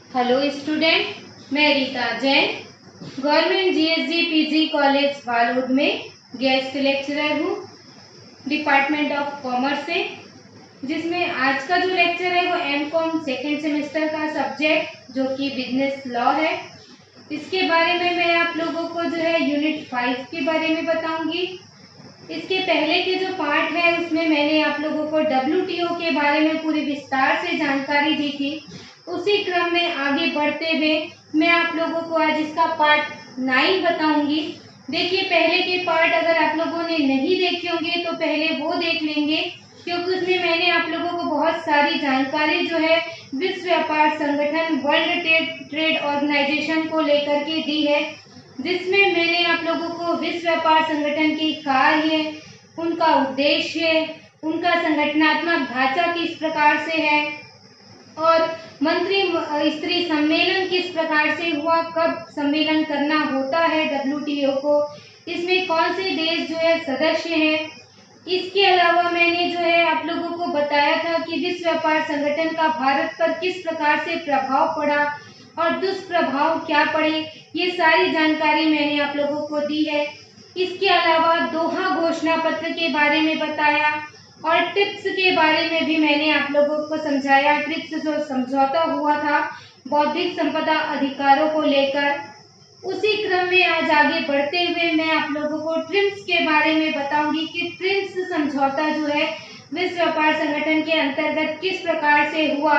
Hello student, मैं Rita Jain government GSG PG college Balod में guest lecturer हूँ डिपार्टमेंट ऑफ कॉमर्स से, जिसमें आज का जो लेक्चर है वो एमकॉम सेकेंड सेमेस्टर का सब्जेक्ट जो कि बिजनेस लॉ है। इसके बारे में मैं आप लोगों को जो है यूनिट 5 के बारे में बताऊंगी। इसके पहले के जो पार्ट है उसमें मैंने आप लोगों को WTO के बारे में पूरी विस्तार से जानकारी दी थी। उसी क्रम में आगे बढ़ते हुए मैं आप लोगों को आज इसका पार्ट 9 बताऊंगी। देखिए, पहले के पार्ट अगर आप लोगों ने नहीं देखे होंगे तो पहले वो देख लेंगे, क्योंकि उसमें मैंने आप लोगों को बहुत सारी जानकारी जो है विश्व व्यापार संगठन वर्ल्ड ट्रेड ऑर्गेनाइजेशन को लेकर के दी है, जिसमें मैंने आप लोगों को विश्व व्यापार संगठन के कार्य, उनका उद्देश्य, उनका संगठनात्मक ढांचा किस प्रकार से है और मंत्री स्तरीय सम्मेलन किस प्रकार से हुआ, कब सम्मेलन करना होता है WTO को, इसमें कौन से देश जो है सदस्य हैं। इसके अलावा मैंने जो है आप लोगों को बताया था कि विश्व व्यापार संगठन का भारत पर किस प्रकार से प्रभाव पड़ा और दुष्प्रभाव क्या पड़े, ये सारी जानकारी मैंने आप लोगों को दी है। इसके अलावा दोहा घोषणा पत्र के बारे में बताया और ट्रिप्स के बारे में भी मैंने आप लोगों को समझाया। ट्रिप्स जो समझौता हुआ था बौद्धिक संपदा अधिकारों को लेकर। उसी क्रम में आज आगे बढ़ते हुए मैं आप लोगों को ट्रिप्स के बारे में बताऊंगी कि ट्रिप्स समझौता जो है विश्व व्यापार संगठन के अंतर्गत किस प्रकार से हुआ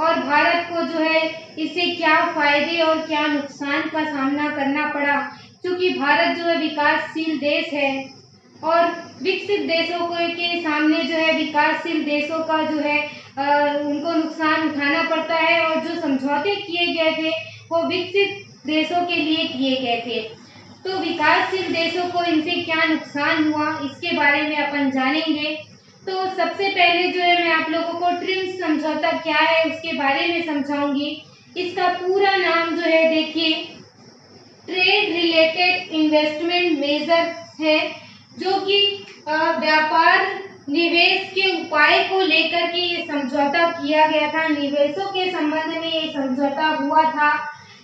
और भारत को जो है इससे क्या फायदे और क्या नुकसान का सामना करना पड़ा, क्योंकि भारत जो है विकासशील देश है और विकसित देशों के सामने जो है विकासशील देशों का जो है उनको नुकसान उठाना पड़ता है, और जो समझौते किए गए थे वो विकसित देशों के लिए किए गए थे। तो विकासशील देशों को इनसे क्या नुकसान हुआ इसके बारे में अपन जानेंगे। तो सबसे पहले जो है मैं आप लोगों को ट्रिप्स समझौता क्या है उसके बारे में समझाऊंगी। इसका पूरा नाम जो है देखिए ट्रेड रिलेटेड इन्वेस्टमेंट मेजर है, जो कि व्यापार निवेश के उपाय को लेकर के ये समझौता किया गया था। निवेशों के संबंध में ये समझौता हुआ था।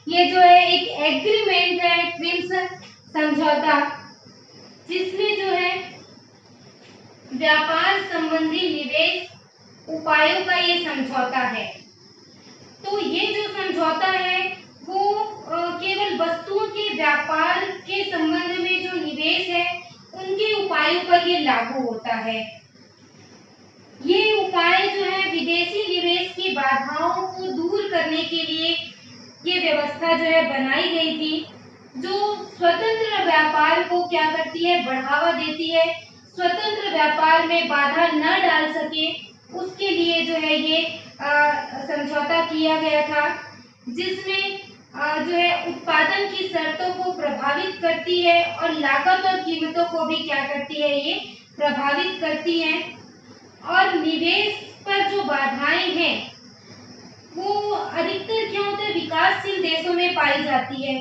ये जो है एक एग्रीमेंट है ट्रिप्स समझौता, जिसमें जो है व्यापार संबंधी निवेश उपायों का ये समझौता है। तो ये जो समझौता है वो केवल वस्तुओं के व्यापार के संबंध में जो निवेश है उनके उपायों पर ये लागू होता है। ये उपाय जो है विदेशी निवेश की बाधाओं को दूर करने के लिए ये व्यवस्था जो है बनाई गई थी, जो स्वतंत्र व्यापार को क्या करती है, बढ़ावा देती है। स्वतंत्र व्यापार में बाधा न डाल सके उसके लिए जो है ये समझौता किया गया था, जिसमें जो है उत्पादन की शर्तों को प्रभावित करती है और लागत और कीमतों को भी क्या करती है, ये प्रभावित करती है। और निवेश पर जो बाधाएं हैं वो अधिकतर क्या होता है, विकासशील देशों में पाई जाती है,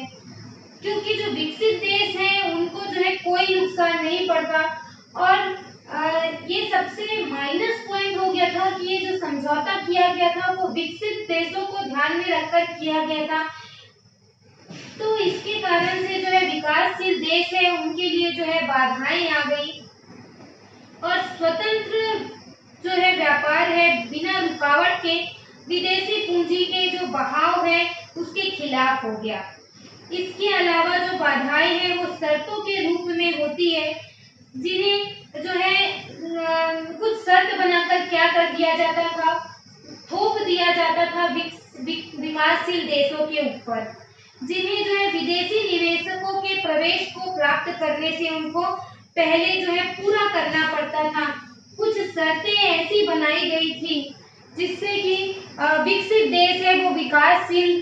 क्योंकि जो विकसित देश हैं उनको जो है कोई नुकसान नहीं पड़ता। और ये सबसे माइनस पॉइंट हो गया था कि ये जो समझौता किया गया था वो विकसित देशों को ध्यान में रखकर किया गया था। तो इसके कारण से जो है विकासशील देश है उनके लिए जो है बाधाएं आ गई और स्वतंत्र जो है व्यापार है बिना रुकावट के विदेशी पूंजी के जो बहाव है उसके खिलाफ हो गया। इसके अलावा जो बाधाएं हैं वो शर्तों के रूप में होती है, जिन्हें जो है कुछ शर्त बनाकर क्या कर दिया जाता था, थोप दिया जाता था विकासशील देशों के ऊपर, जिन्हें जो है विदेशी निवेशकों के प्रवेश को प्राप्त करने से उनको पहले जो है पूरा करना पड़ता था। कुछ शर्तें ऐसी बनाई गई थी जिससे कि विकसित देश है वो विकासशील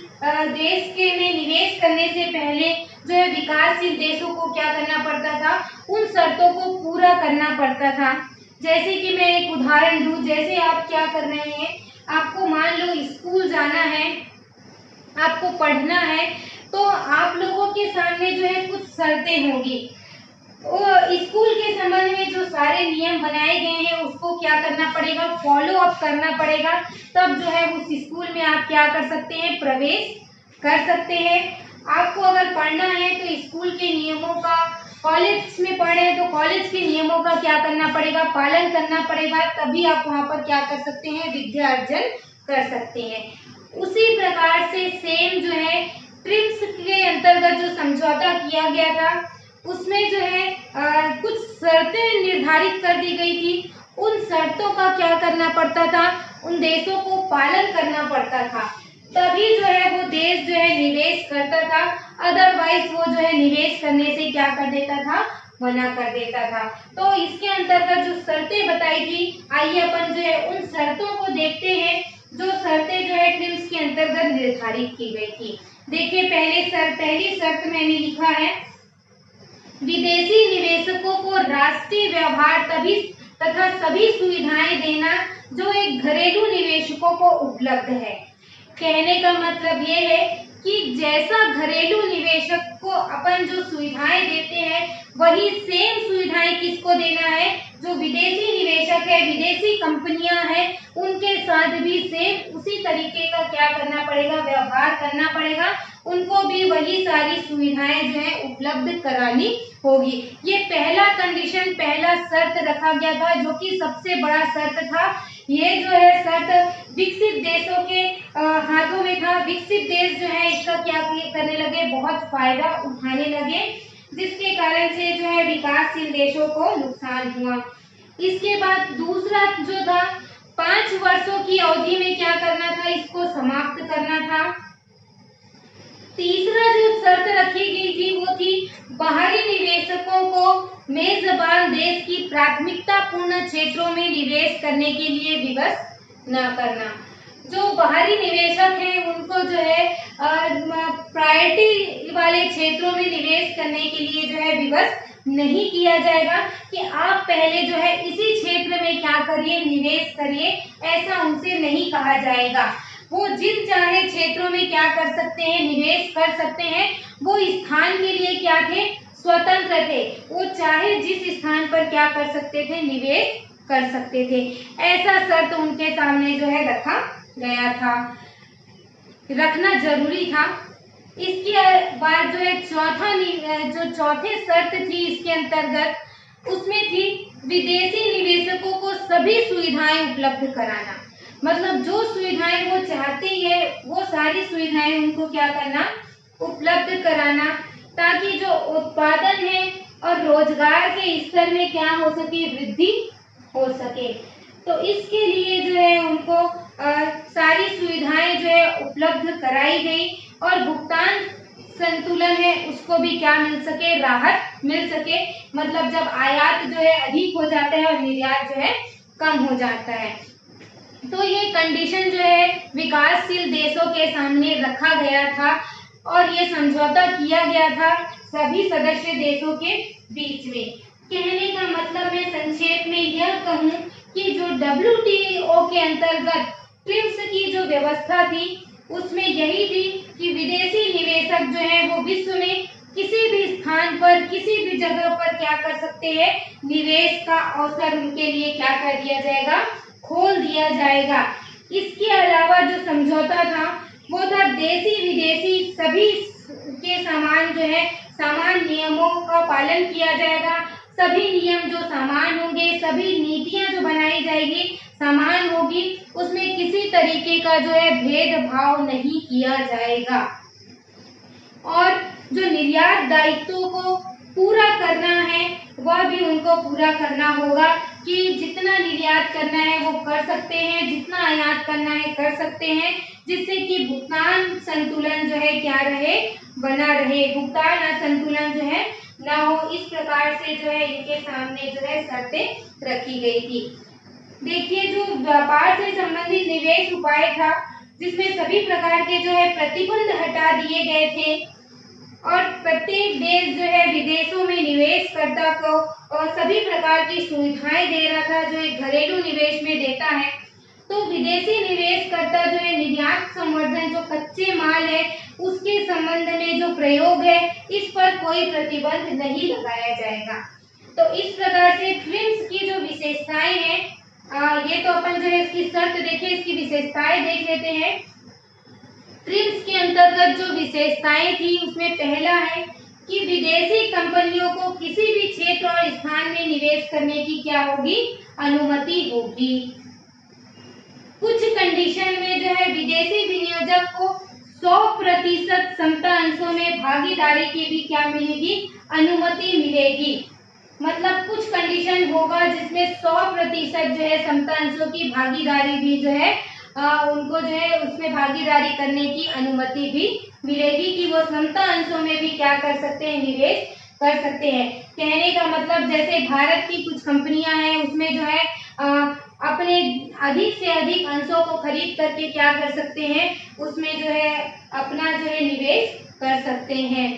देश के में निवेश करने से पहले जो है विकासशील देशों को क्या करना पड़ता था, उन शर्तों को पूरा करना पड़ता था। जैसे कि मैं एक उदाहरण दूं, जैसे आप क्या कर रहे हैं, आपको मान लो स्कूल जाना है, आपको पढ़ना है, तो आप लोगों के सामने जो है कुछ शर्तें होंगी। स्कूल के संबंध में जो सारे नियम बनाए गए हैं उसको क्या करना पड़ेगा, फॉलो अप करना पड़ेगा। तब जो है उस स्कूल में आप क्या कर सकते हैं, प्रवेश कर सकते हैं। आपको अगर पढ़ना है तो स्कूल के नियमों का, कॉलेज में पढ़े हैं तो कॉलेज के नियमों का क्या करना पड़ेगा, पालन करना पड़ेगा। तभी आप वहाँ पर क्या कर सकते हैं, विद्या अर्जन कर सकते हैं। उसी प्रकार से सेम जो है ट्रिम्स के अंतर्गत जो समझौता किया गया था उसमें जो है कुछ शर्तें निर्धारित कर दी गई थी। उन शर्तों का क्या करना पड़ता था, उन देशों को पालन करना पड़ता था। तभी जो है वो देश जो है निवेश करता था, अदरवाइज वो जो है निवेश करने से क्या कर देता था, मना कर देता था। तो इसके अंतर्गत जो शर्तें बताई थी, आइए अपन जो है उन शर्तों को देखते हैं जो शर्तें जो है ट्रिम्स के अंतर्गत निर्धारित की गई थी। देखिए पहली शर्त मैंने लिखा है, विदेशी निवेशकों को राष्ट्रीय व्यवहार तभी तथा सभी सुविधाएं देना जो एक घरेलू निवेशकों को उपलब्ध है। कहने का मतलब ये है कि जैसा घरेलू निवेशक को अपन जो सुविधाएं देते हैं वही सेम सुविधाएं किसको देना है, जो विदेशी निवेशक है, विदेशी कंपनियां हैं, उनके साथ भी सेम उसी तरीके का क्या करना पड़ेगा, व्यवहार करना पड़ेगा। उनको भी वही सारी सुविधाएं जो है उपलब्ध करानी होगी। ये पहला कंडीशन, पहला शर्त रखा गया था जो कि सबसे बड़ा शर्त था। ये जो है शर्त विकसित देशों के हाथों में था। विकसित देश जो है इसका क्या करने लगे, बहुत फायदा उठाने लगे, जिसके कारण से जो है विकासशील देशों को नुकसान हुआ। इसके बाद दूसरा जो था, 5 वर्षों की अवधि में क्या करना था, इसको समाप्त करना था। तीसरा जो शर्त रखी गई थी वो थी बाहरी निवेशकों को मेजबान देश की प्राथमिकता पूर्ण क्षेत्रों में निवेश करने के लिए विवश न करना। जो बाहरी निवेशक हैं उनको जो है प्रायोरिटी वाले क्षेत्रों में निवेश करने के लिए जो है विवश नहीं किया जाएगा कि आप पहले जो है इसी क्षेत्र में क्या करिए, निवेश करिए, ऐसा उनसे नहीं कहा जाएगा। वो जिन चाहे क्षेत्रों में क्या कर सकते हैं, निवेश कर सकते हैं। वो स्थान के लिए क्या थे, स्वतंत्र थे। वो चाहे जिस स्थान पर क्या कर सकते थे, निवेश कर सकते थे। ऐसा शर्त उनके सामने जो है रखा गया था, रखना जरूरी था। इसके बाद जो है जो चौथे शर्त थी इसके अंतर्गत, उसमें थी विदेशी निवेशकों को सभी सुविधाएं उपलब्ध कराना। मतलब जो सुविधाएं वो चाहते हैं वो सारी सुविधाएं उनको क्या करना, उपलब्ध कराना, ताकि जो उत्पादन है और रोजगार के स्तर में क्या हो सके, वृद्धि हो सके। तो इसके लिए जो है उनको सारी सुविधाएं जो है उपलब्ध कराई गई और भुगतान संतुलन है उसको भी क्या मिल सके, राहत मिल सके। मतलब जब आयात जो है अधिक हो जाता है और निर्यात जो है कम हो जाता है। तो ये कंडीशन जो है विकासशील देशों के सामने रखा गया था और ये समझौता किया गया था सभी सदस्य देशों के बीच में। कहने का मतलब मैं संक्षेप में यह कहूँ कि जो WTO के अंतर्गत ट्रिप्स की जो व्यवस्था थी उसमें यही थी कि विदेशी निवेशक जो है वो विश्व में किसी भी स्थान पर, किसी भी जगह पर क्या कर सकते हैं, निवेश का अवसर उनके लिए क्या कर दिया जाएगा, खोल दिया जाएगा। इसके अलावा जो समझौता था वो था देशी विदेशी सभी के समान जो है समान नियमों का पालन किया जाएगा। सभी नियम जो समान होंगे, सभी नीतियां जो बनाई जाएगी समान होगी, उसमें किसी तरीके का जो है भेदभाव नहीं किया जाएगा। और जो निर्यात दायित्वों को पूरा करना है वह भी उनको पूरा करना होगा कि जितना निर्यात करना है वो कर सकते हैं, जितना आयात करना है कर सकते हैं, जिससे कि भुगतान संतुलन जो है क्या रहे, बना रहे, भुगतान असंतुलन जो है ना हो। इस प्रकार से जो है इनके सामने जो है शर्तें रखी गई थी। देखिए जो व्यापार से संबंधित निवेश उपाय था जिसमें सभी प्रकार के जो है प्रतिबंध हटा दिए गए थे और प्रत्येक देश जो है विदेशों में निवेशकर्ता को और सभी प्रकार की सुविधाएं दे रहा था जो एक घरेलू निवेश में देता है। तो विदेशी निवेशकर्ता जो है निर्यात संवर्धन, जो कच्चे माल है उसके संबंध में जो प्रयोग है इस पर कोई प्रतिबंध नहीं लगाया जाएगा। तो इस प्रकार से ट्रिम्स की जो विशेषताएं हैं, ये तो अपन जो है इसकी शर्त देखे, इसकी विशेषताएं देख लेते हैं। ट्रिम्स के अंतर्गत जो विशेषताएं थी उसमें पहला है कि विदेशी कंपनियों को किसी भी क्षेत्र और स्थान में निवेश करने की क्या होगी, अनुमति होगी। कुछ कंडीशन में जो है विदेशी विनियोजक को 100% समता अंशों में भागीदारी की भी क्या मिलेगी, अनुमति मिलेगी। मतलब कुछ कंडीशन होगा जिसमें 100% जो है समता अंशों की भागीदारी भी जो है उनको जो है उसमें भागीदारी करने की अनुमति भी मिलेगी कि वो समता अंशों में भी क्या कर सकते हैं, निवेश कर सकते हैं। कहने का मतलब जैसे भारत की कुछ कंपनियां हैं उसमें जो है अपने अधिक से अधिक अंशों को खरीद करके क्या कर सकते हैं, उसमें जो है अपना जो है निवेश कर सकते हैं।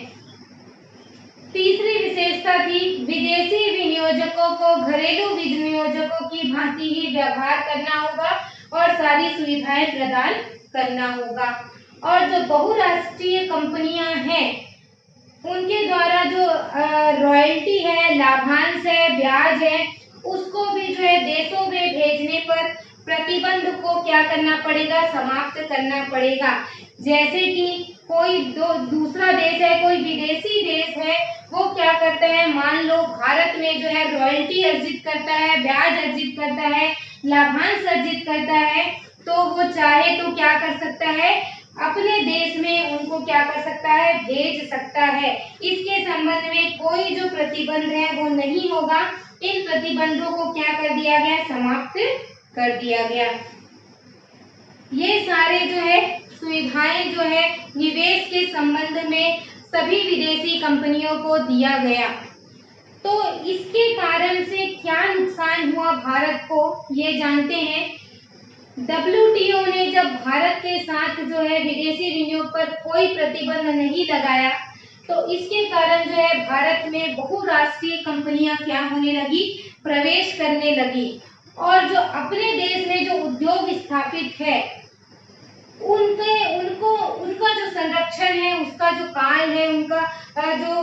तीसरी विशेषता थी विदेशी विनियोजकों को घरेलू विनियोजकों की भांति ही व्यवहार करना होगा और सारी सुविधाएं प्रदान करना होगा। और जो बहुराष्ट्रीय कंपनियां हैं उनके द्वारा जो रॉयल्टी है, लाभांश है, ब्याज है, उसको भी जो है देशों में भेजने पर प्रतिबंध को क्या करना पड़ेगा, समाप्त करना पड़ेगा। जैसे कि कोई दूसरा देश है, कोई विदेशी देश है, वो क्या करता है, मान लो भारत में जो है रॉयल्टी अर्जित करता है, ब्याज अर्जित करता है, लाभांश अर्जित करता है, तो वो चाहे तो क्या कर सकता है, अपने देश में उनको क्या कर सकता है, भेज सकता है। इसके संबंध में कोई जो प्रतिबंध है वो नहीं होगा। इन प्रतिबंधों को क्या कर दिया गया, समाप्त कर दिया गया। ये सारे जो है सुविधाएं जो है निवेश के संबंध में सभी विदेशी कंपनियों को दिया गया। तो इसके कारण से क्या नुकसान हुआ भारत को, ये जानते हैं। WTO ने जब भारत के साथ जो है विदेशी विनियोग पर कोई प्रतिबंध नहीं लगाया तो इसके कारण जो है भारत में बहुराष्ट्रीय कंपनियां क्या होने लगी, प्रवेश करने लगी। और जो अपने देश में जो उद्योग स्थापित है उनका जो संरक्षण है, उसका जो काल है, उनका जो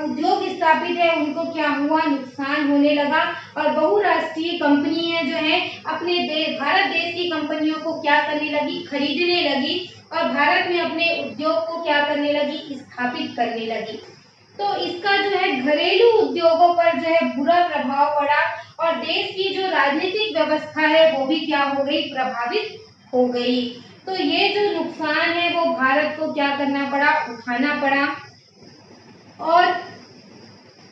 उद्योग स्थापित है, उनको क्या हुआ, नुकसान होने लगा। और बहुराष्ट्रीय कंपनियां जो है अपने भारत देश की कंपनियों को क्या करने लगी, खरीदने लगी और भारत में अपने उद्योग को क्या करने लगी, स्थापित करने लगी। तो इसका जो है घरेलू उद्योगों पर जो है बुरा प्रभाव पड़ा और देश की जो राजनीतिक व्यवस्था है वो भी क्या हो गई, प्रभावित हो गई। तो ये जो नुकसान है वो भारत को क्या करना पड़ा, उठाना पड़ा। और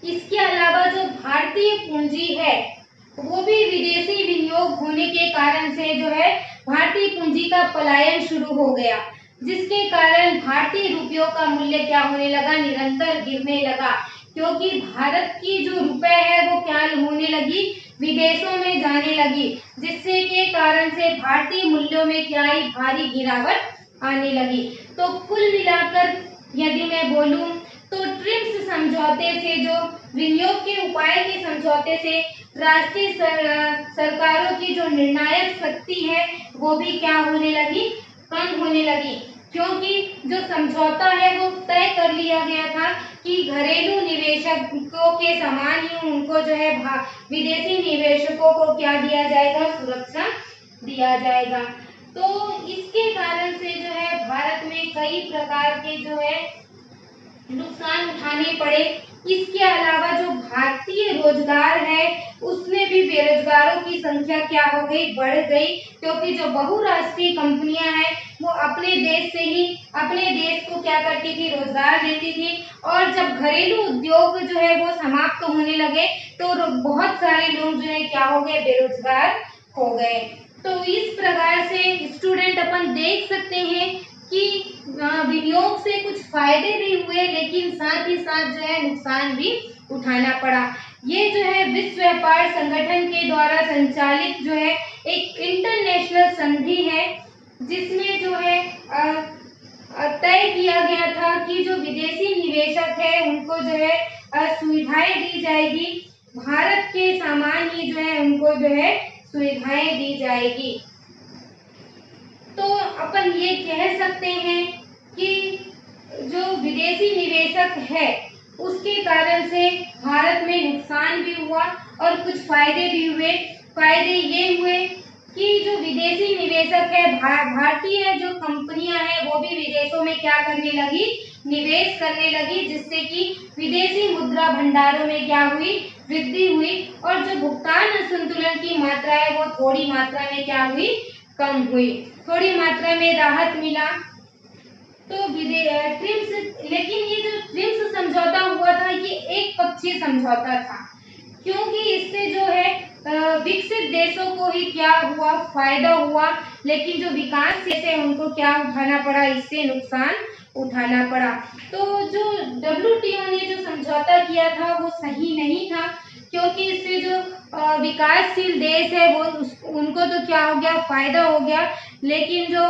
इसके अलावा जो भारतीय पूंजी है वो भी विदेशी विनियोग होने के कारण से जो है भारतीय पूंजी का पलायन शुरू हो गया, जिसके कारण भारतीय रुपयों का मूल्य क्या होने लगा, निरंतर गिरने लगा। क्योंकि भारत की जो रुपए है वो क्या होने लगी, विदेशों में जाने लगी, जिससे के कारण से भारतीय मूल्यों में क्या आई, भारी गिरावट आने लगी। तो कुल मिलाकर यदि मैं बोलूं तो ट्रिप्स समझौते से, जो विनियोग के उपाय के समझौते से राष्ट्रीय सरकारों की जो निर्णायक शक्ति है वो भी क्या होने लगी, कम होने लगी। क्योंकि जो समझौता है वो तय कर लिया गया था कि घरेलू निवेशकों के समान ही उनको जो है विदेशी निवेशकों को क्या दिया जाएगा, सुरक्षा दिया जाएगा। तो इसके कारण से जो है भारत में कई प्रकार के जो है नुकसान उठाने पड़े। इसके अलावा जो भारतीय रोजगार है उसमें भी बेरोजगारों की संख्या क्या हो गई, बढ़ गई। क्योंकि जो बहुराष्ट्रीय कंपनियां हैं वो अपने देश से ही अपने देश को क्या करती थी, रोजगार देती थी। और जब घरेलू उद्योग जो है वो समाप्त होने लगे तो बहुत सारे लोग जो है क्या हो गए, बेरोजगार हो गए। तो इस प्रकार से स्टूडेंट अपन देख सकते हैं कि विनियोग से कुछ फायदे भी हुए लेकिन साथ ही साथ जो है नुकसान भी उठाना पड़ा। ये जो है विश्व व्यापार संगठन के द्वारा संचालित जो है एक इंटरनेशनल संधि है, जिसमें जो है तय किया गया था कि जो विदेशी निवेशक है उनको जो है सुविधाएं दी जाएगी, भारत के सामान ही जो है उनको जो है सुविधाएं दी जाएगी। तो अपन ये कह सकते हैं कि जो विदेशी निवेशक है उसके कारण से भारत में नुकसान भी हुआ और कुछ फायदे भी हुए। फायदे ये हुए कि जो विदेशी निवेशक है, भारतीय जो कंपनियां हैं वो भी विदेशों में क्या करने लगी, निवेश करने लगी, जिससे कि विदेशी मुद्रा भंडारों में क्या हुई, वृद्धि हुई और जो भुगतान असंतुलन की मात्रा है वो थोड़ी मात्रा में क्या हुई, कम हुई, थोड़ी मात्रा में राहत मिला। तो ट्रिप्स, लेकिन ये जो ट्रिप्स समझौता हुआ था ये एक पक्षीय समझौता था, क्योंकि इससे जो है विकसित देशों को ही क्या हुआ, फायदा हुआ, लेकिन जो विकास देश है उनको क्या उठाना पड़ा, इससे नुकसान उठाना पड़ा। तो जो WTO ने जो समझौता किया था वो सही नहीं था, क्योंकि इससे जो विकासशील देश है वो उनको तो क्या हो गया, फायदा हो गया, लेकिन जो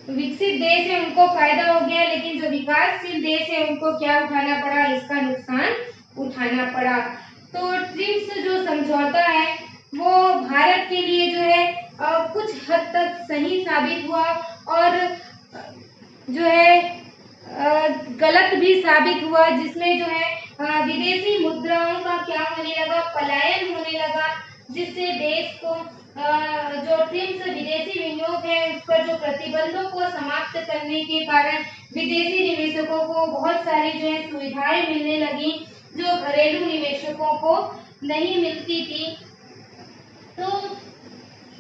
विकसित देश है उनको फायदा हो गया, लेकिन जो विकासशील देश है उनको क्या उठाना पड़ा, इसका नुकसान उठाना पड़ा। तो ट्रिप्स जो समझौता है वो भारत के लिए जो है कुछ हद तक सही साबित हुआ और जो है गलत भी साबित हुआ, जिसमें जो है विदेशी मुद्राओं का क्या होने लगा, पलायन होने लगा, जिससे देश को जो ट्रिप्स विदेशी विनियोग है उस पर जो प्रतिबंधों को समाप्त करने के कारण विदेशी निवेशकों को बहुत सारी जो है सुविधाएं मिलने लगी जो घरेलू निवेशकों को नहीं मिलती थी। तो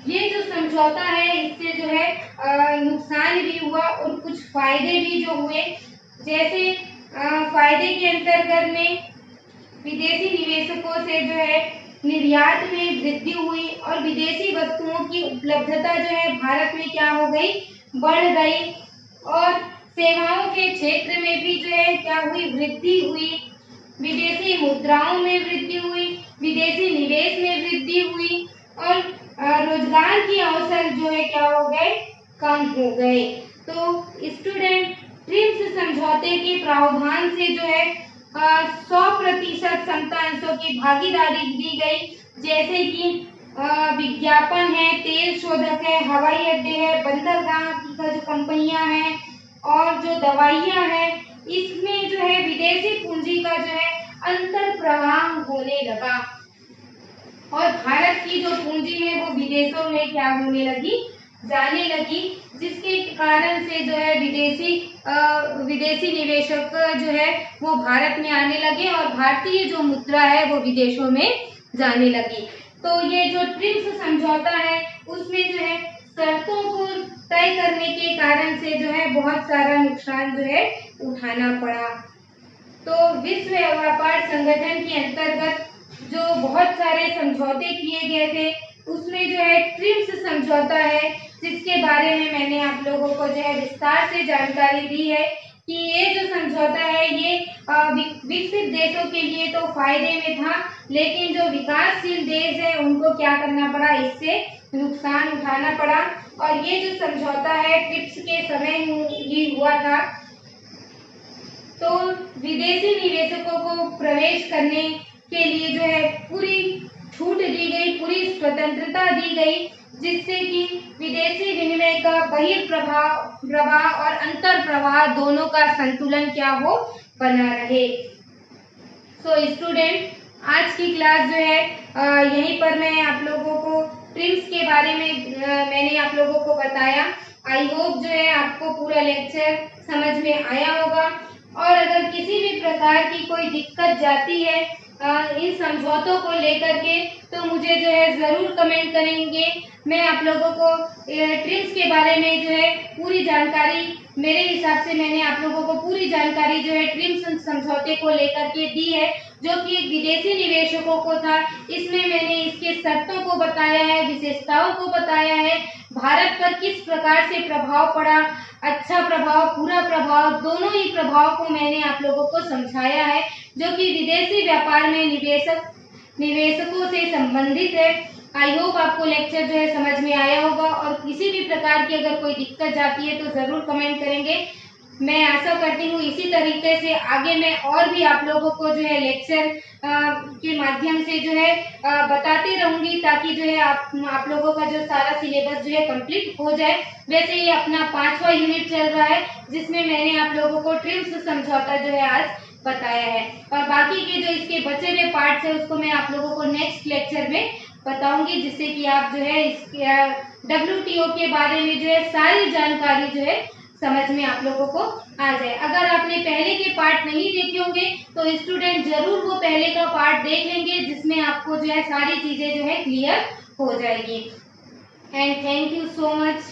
ये जो समझौता है इससे जो है नुकसान भी हुआ और कुछ फायदे भी जो हुए, जैसे फायदे के अंतर्गत में विदेशी निवेशकों से जो है निर्यात में वृद्धि हुई और विदेशी वस्तुओं की उपलब्धता जो है भारत में क्या हो गई, बढ़ गई और सेवाओं के क्षेत्र में भी जो है क्या हुई, वृद्धि हुई, विदेशी मुद्राओं में वृद्धि हुई, विदेशी निवेश में वृद्धि हुई और रोजगार के अवसर जो है क्या हो गए, कम हो गए। तो स्टूडेंट, ट्रिप्स समझौते के प्रावधान से जो है 100% क्षमता अंशों की भागीदारी दी गई, जैसे कि विज्ञापन है, तेल शोधक है, हवाई अड्डे है, बंदरगाह की जो कंपनियां हैं और जो दवाइयां हैं, इसमें जो है विदेशी पूंजी का जो है अंतर प्रवाह होने लगा और भारत की जो पूंजी है वो विदेशों में क्या होने लगी, जाने लगी, जिसके कारण से जो है विदेशी निवेशक जो है वो भारत में आने लगे और भारतीय जो मुद्रा है वो विदेशों में जाने लगी। तो ये जो ट्रिप्स समझौता है उसमें जो है शर्तों को तय करने के कारण से जो है बहुत सारा नुकसान जो है उठाना पड़ा। तो विश्व व्यापार संगठन के अंतर्गत जो बहुत सारे समझौते किए गए थे उसमें जो है ट्रिप्स समझौता है, जिसके बारे में मैंने आप लोगों को जो है विस्तार से जानकारी दी है कि ये जो समझौता है ये विकसित देशों के लिए तो फायदे में था, लेकिन जो विकासशील देश है उनको क्या करना पड़ा, इससे नुकसान उठाना पड़ा। और ये जो समझौता है ट्रिप्स के समय ही हुआ था। तो विदेशी निवेशकों को प्रवेश करने के लिए जो है पूरी छूट दी गई, पूरी स्वतंत्रता दी गई, जिससे कि विदेशी विनिमय का बहिर्प्रवाह और अंतर प्रवाह दोनों का संतुलन क्या हो, बना रहे। सो स्टूडेंट, आज की क्लास जो है यहीं पर मैं आप लोगों को ट्रिप्स के बारे में मैंने आप लोगों को बताया। आई होप जो है आपको पूरा लेक्चर समझ में आया होगा और अगर किसी भी प्रकार की कोई दिक्कत जाती है इन समझौतों को लेकर के तो मुझे जो है ज़रूर कमेंट करेंगे। मैं आप लोगों को ट्रिप्स के बारे में जो है पूरी जानकारी, मेरे हिसाब से मैंने आप लोगों को पूरी जानकारी जो है ट्रिप्स समझौते को लेकर के दी है, जो कि विदेशी निवेशकों को था। इसमें मैंने इसके शर्तों को बताया है, विशेषताओं को बताया है, भारत पर किस प्रकार से प्रभाव पड़ा, अच्छा प्रभाव, बुरा प्रभाव, दोनों ही प्रभाव को मैंने आप लोगों को समझाया है, जो कि विदेशी व्यापार में निवेशकों से संबंधित है। आई होप आपको लेक्चर जो है समझ में आया होगा और किसी भी प्रकार की अगर कोई दिक्कत जाती है तो ज़रूर कमेंट करेंगे। मैं आशा करती हूँ इसी तरीके से आगे मैं और भी आप लोगों को जो है लेक्चर के माध्यम से जो है बताती रहूँगी, ताकि जो है आप लोगों का जो सारा सिलेबस जो है कंप्लीट हो जाए। वैसे ये अपना 5वां यूनिट चल रहा है, जिसमें मैंने आप लोगों को ट्रिप्स समझौता जो है आज बताया है। और बाकी के जो इसके बचे हुए पार्ट्स है उसको मैं आप लोगों को नेक्स्ट लेक्चर में बताऊंगी, जिससे कि आप जो है इसके WTO के बारे में जो है सारी जानकारी जो है समझ में आप लोगों को आ जाए। अगर आपने पहले के पार्ट नहीं देखे होंगे तो स्टूडेंट जरूर वो पहले का पार्ट देख लेंगे, जिसमें आपको जो है सारी चीजें जो है क्लियर हो जाएगी। And thank you so much.